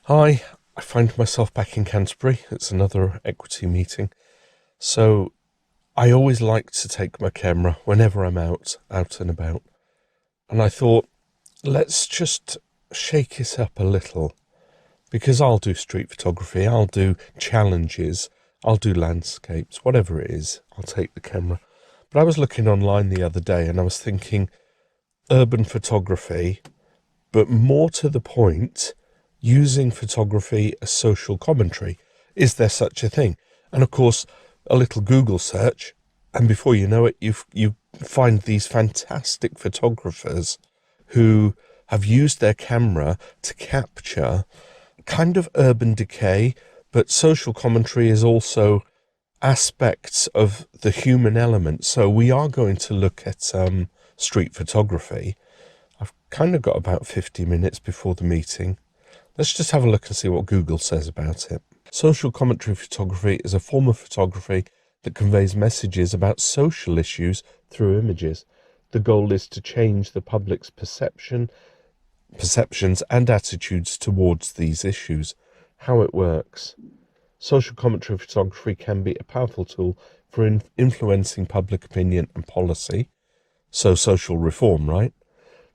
Hi, I find myself back in Canterbury. It's another equity meeting. So I always like to take my camera whenever I'm out and about. And I thought, let's just shake it up a little, because I'll do street photography, I'll do challenges, I'll do landscapes, whatever it is, I'll take the camera. But I was looking online the other day and I was thinking urban photography, but more to the point, using photography as social commentary. Is there such a thing? And of course, a little Google search, and before you know it, you find these fantastic photographers who have used their camera to capture kind of urban decay, but social commentary is also aspects of the human element. So we are going to look at street photography. I've kind of got about 50 minutes before the meeting. Let's just have a look and see what Google says about it. Social commentary photography is a form of photography that conveys messages about social issues through images. The goal is to change the public's perceptions and attitudes towards these issues. How it works. Social commentary photography can be a powerful tool for influencing public opinion and policy. So social reform, right?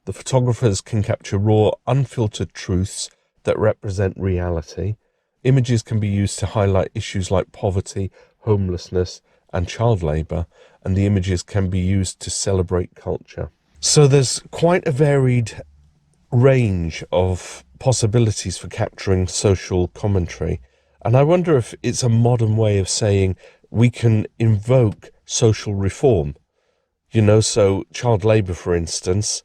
The photographers can capture raw, unfiltered truths that represent reality. Images can be used to highlight issues like poverty, homelessness, and child labour, and the images can be used to celebrate culture. So there's quite a varied range of possibilities for capturing social commentary, and I wonder if it's a modern way of saying we can invoke social reform. So child labour, for instance,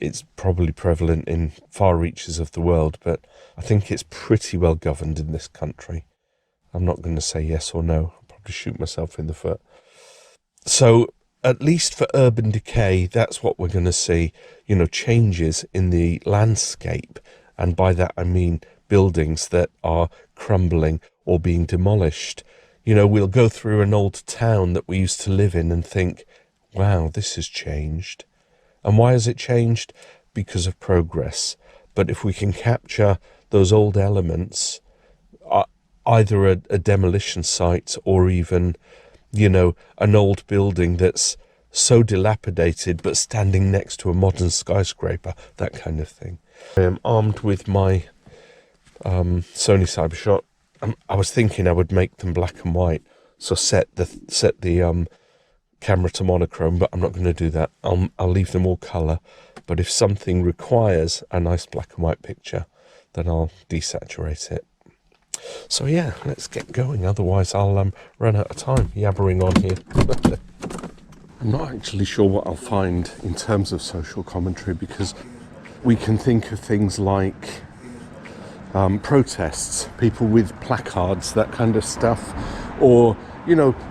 it's probably prevalent in far reaches of the world, but I think it's pretty well governed in this country. I'm not going to say yes or no. I'll probably shoot myself in the foot. So at least for urban decay, that's what we're going to see, changes in the landscape. And by that, I mean buildings that are crumbling or being demolished. We'll go through an old town that we used to live in and think, wow, this has changed. And why has it changed? Because of progress. But if we can capture those old elements, either a demolition site or even, an old building that's so dilapidated but standing next to a modern skyscraper, that kind of thing. I am armed with my Sony Cybershot. I was thinking I would make them black and white, so set the camera to monochrome, but I'm not going to do that. I'll leave them all colour, but if something requires a nice black and white picture, then I'll desaturate it. So yeah, let's get going, otherwise I'll run out of time yabbering on here. I'm not actually sure what I'll find in terms of social commentary, because we can think of things like protests, people with placards, that kind of stuff, or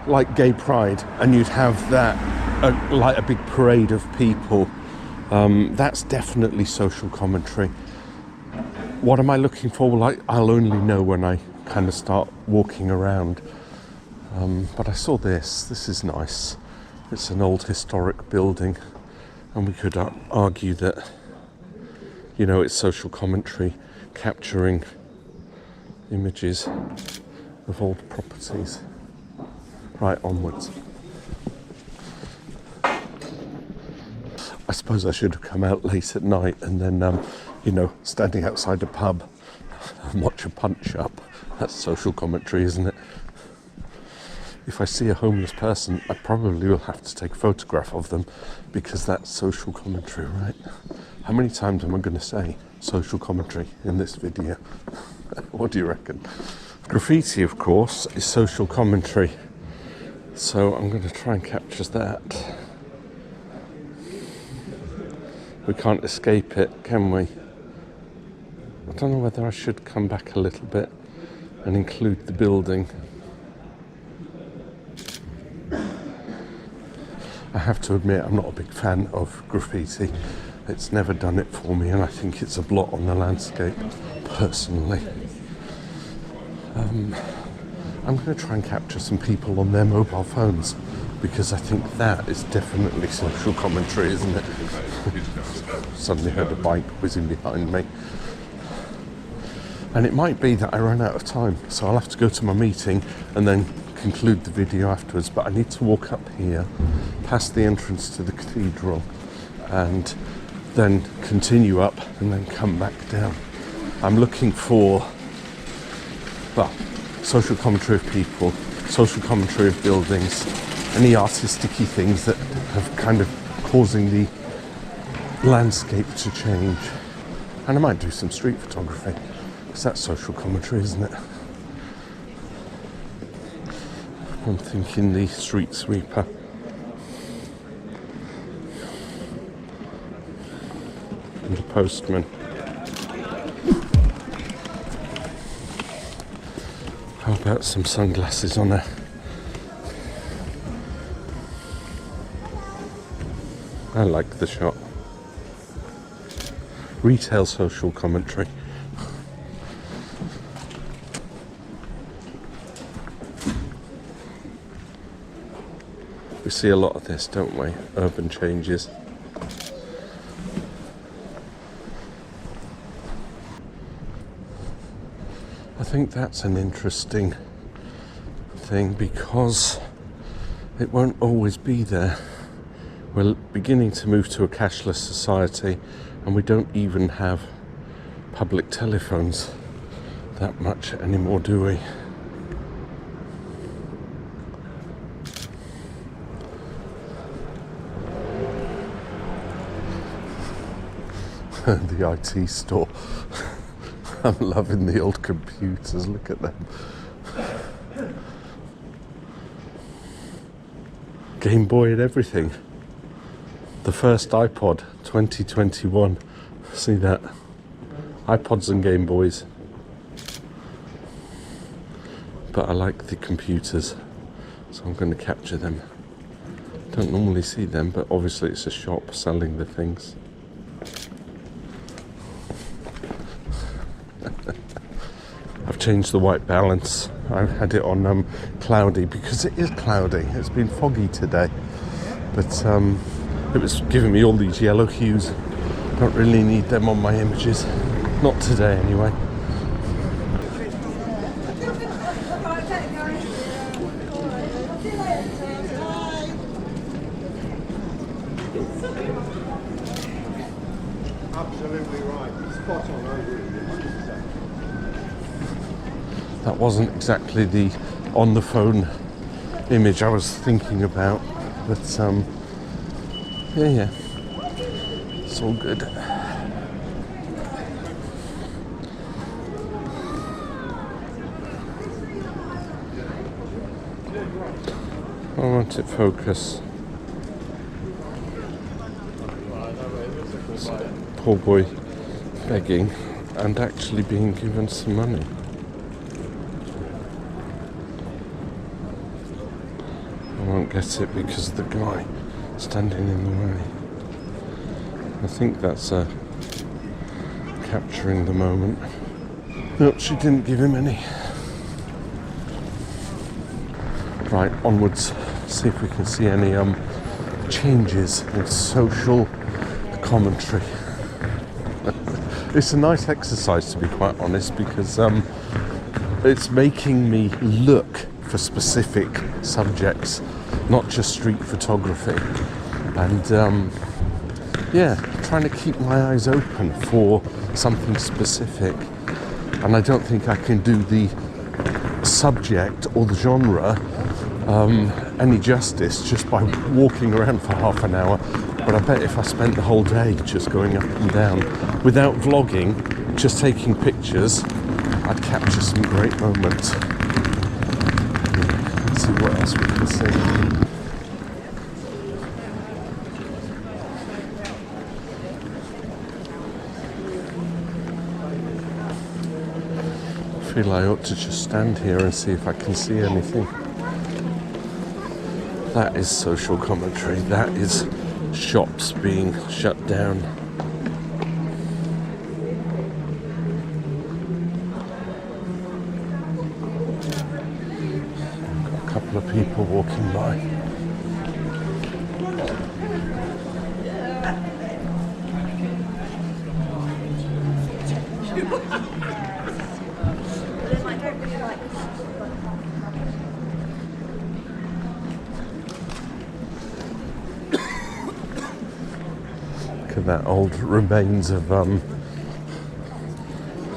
like gay pride, and you'd have that like a big parade of people. That's definitely social commentary. What am I looking for? Well, I'll only know when I kind of start walking around. But I saw this is nice. It's an old historic building, and we could argue that it's social commentary, capturing images of old properties. Right, onwards. I suppose I should have come out late at night and then, standing outside a pub and watch a punch up. That's social commentary, isn't it? If I see a homeless person, I probably will have to take a photograph of them, because that's social commentary, right? How many times am I going to say social commentary in this video? What do you reckon? Graffiti, of course, is social commentary. So I'm going to try and capture that. We can't escape it, can we? I don't know whether I should come back a little bit and include the building. I have to admit, I'm not a big fan of graffiti. It's never done it for me, and I think it's a blot on the landscape, personally. I'm going to try and capture some people on their mobile phones, because I think that is definitely social commentary, isn't it? Suddenly heard a bike whizzing behind me. And it might be that I run out of time, so I'll have to go to my meeting and then conclude the video afterwards. But I need to walk up here, past the entrance to the cathedral, and then continue up and then come back down. I'm looking for, well, social commentary of people, social commentary of buildings, any artistic-y things that have kind of causing the landscape to change. And I might do some street photography, because that's social commentary, isn't it? I'm thinking the street sweeper. And the postman. How about some sunglasses on her? I like the shot. Retail social commentary. We see a lot of this, don't we? Urban changes. I think that's an interesting thing because it won't always be there. We're beginning to move to a cashless society, and we don't even have public telephones that much anymore, do we? The IT store. I'm loving the old computers, look at them. Game Boy and everything. The first iPod, 2021. See that? iPods and Game Boys. But I like the computers, so I'm going to capture them. Don't normally see them, but obviously it's a shop selling the things. I've changed the white balance. I've had it on cloudy because it is cloudy. It's been foggy today, but it was giving me all these yellow hues. Don't really need them on my images. Not today anyway. Absolutely right. Spot on, I agree with you. That wasn't exactly the on the phone image I was thinking about, but yeah, it's all good. I want it focus. Poor boy begging and actually being given some money. I won't get it because of the guy standing in the way. I think that's capturing the moment. Nope, she didn't give him any. Right, onwards. See if we can see any changes in social commentary. It's a nice exercise, to be quite honest, because it's making me look for specific subjects, not just street photography, and yeah, trying to keep my eyes open for something specific. And I don't think I can do the subject or the genre any justice just by walking around for half an hour. But I bet if I spent the whole day just going up and down without vlogging, just taking pictures, I'd capture some great moments. Let's see what else we can see. I feel I ought to just stand here and see if I can see anything. That is social commentary. That is shops being shut down. Got a couple of people walking by. that old remains of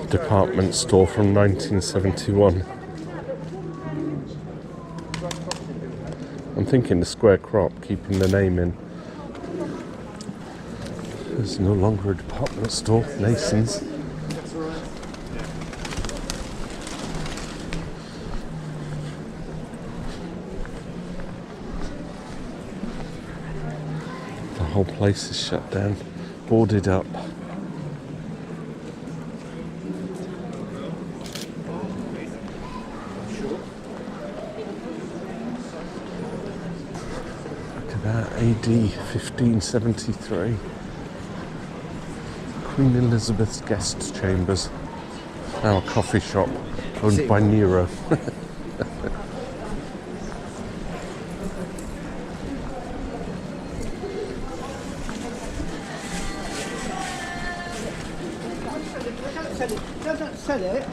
department store from 1971. I'm thinking the square crop, keeping the name in. There's no longer a department store, Nason's. The whole place is shut down, boarded up. AD 1573. Queen Elizabeth's guest chambers. Now a coffee shop owned by Nero. Don't sell it.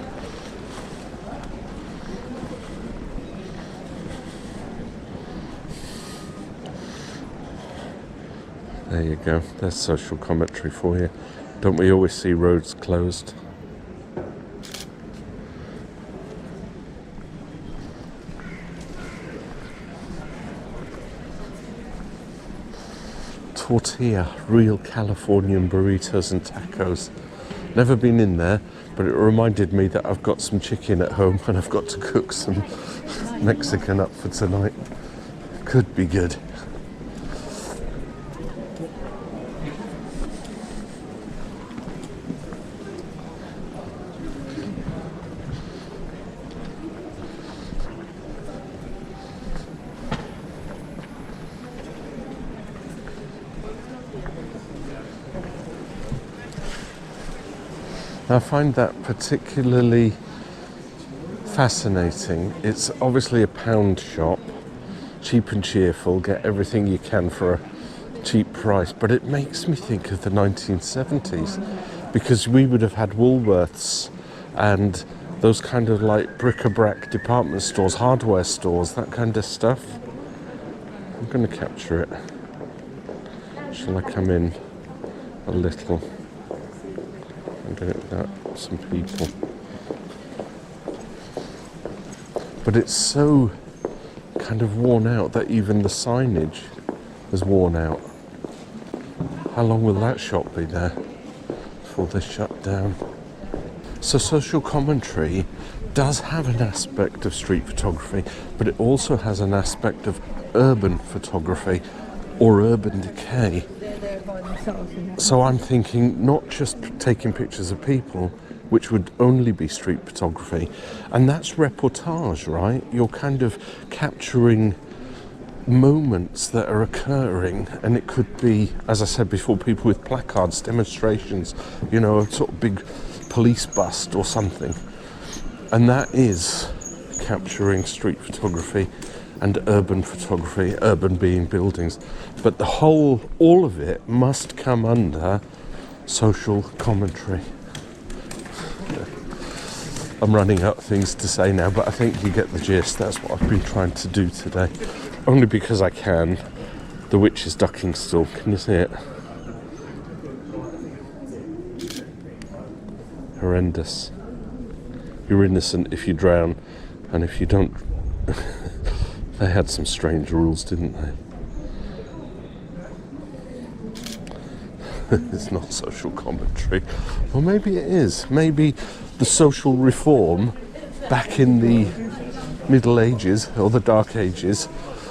There you go, there's social commentary for you. Don't we always see roads closed? Tortilla, real Californian burritos and tacos. Never been in there, but it reminded me that I've got some chicken at home and I've got to cook some Mexican up for tonight. Could be good. I find that particularly fascinating. It's obviously a pound shop, cheap and cheerful, get everything you can for a cheap price, but it makes me think of the 1970s because we would have had Woolworths and those kind of like bric-a-brac department stores, hardware stores, that kind of stuff. I'm going to capture it. Shall I come in a little? I'm doing it without some people. But it's so kind of worn out that even the signage is worn out. How long will that shop be there before they shut down? So social commentary does have an aspect of street photography, but it also has an aspect of urban photography or urban decay. So I'm thinking not just taking pictures of people, which would only be street photography, and that's reportage, right? You're kind of capturing moments that are occurring, and it could be, as I said before, people with placards, demonstrations, you know, a sort of big police bust or something. And that is capturing street photography and urban photography, urban being buildings. But all of it must come under social commentary. I'm running out of things to say now, but I think you get the gist. That's what I've been trying to do today. Only because I can. The witch's ducking stool, can you see it? Horrendous. You're innocent if you drown, and if you don't... They had some strange rules, didn't they? It's not social commentary. Well, maybe it is. Maybe the social reform back in the Middle Ages or the Dark Ages,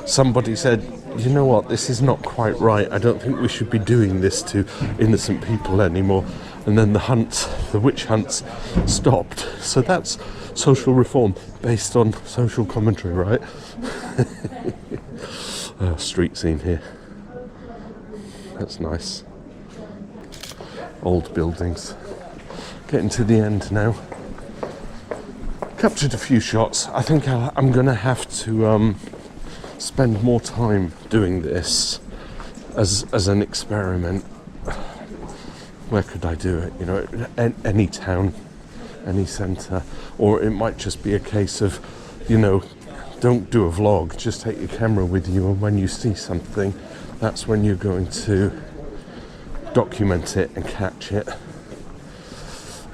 somebody said, you know what, this is not quite right. I don't think we should be doing this to innocent people anymore. And then the witch hunts stopped. So that's social reform based on social commentary, right? Street scene here. That's nice. Old buildings. Getting to the end now. Captured a few shots. I think I'm going to have to spend more time doing this as an experiment. Where could I do it? You know, any town, any centre, or it might just be a case of, you know, don't do a vlog, just take your camera with you, and when you see something, that's when you're going to document it and catch it.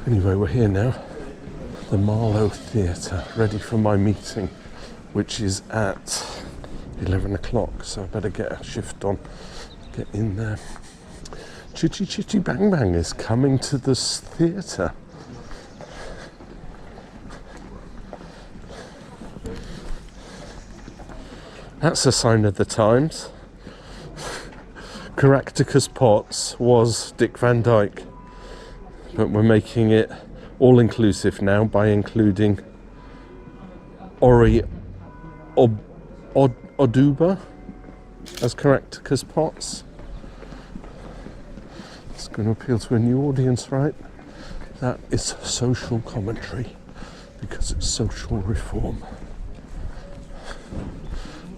Anyway, we're here now. The Marlow Theatre, ready for my meeting, which is at 11 o'clock, so I better get a shift on, get in there. Chitty Chitty Bang Bang is coming to this theatre. That's a sign of the times. Caractacus Potts was Dick Van Dyke, but we're making it all-inclusive now by including Ori Oduba as Caractacus Potts. It's going to appeal to a new audience, right? That is social commentary because it's social reform.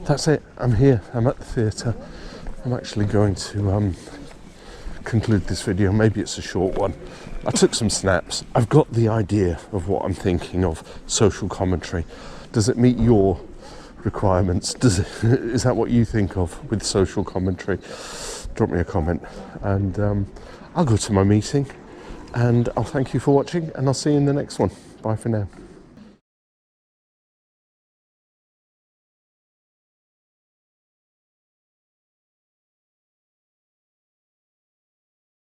That's it. I'm here. I'm at the theatre. I'm actually going to conclude this video. Maybe it's a short one. I took some snaps. I've got the idea of what I'm thinking of social commentary. Does it meet your requirements? Is that what you think of with social commentary? Drop me a comment, and I'll go to my meeting, and I'll thank you for watching, and I'll see you in the next one. Bye for now.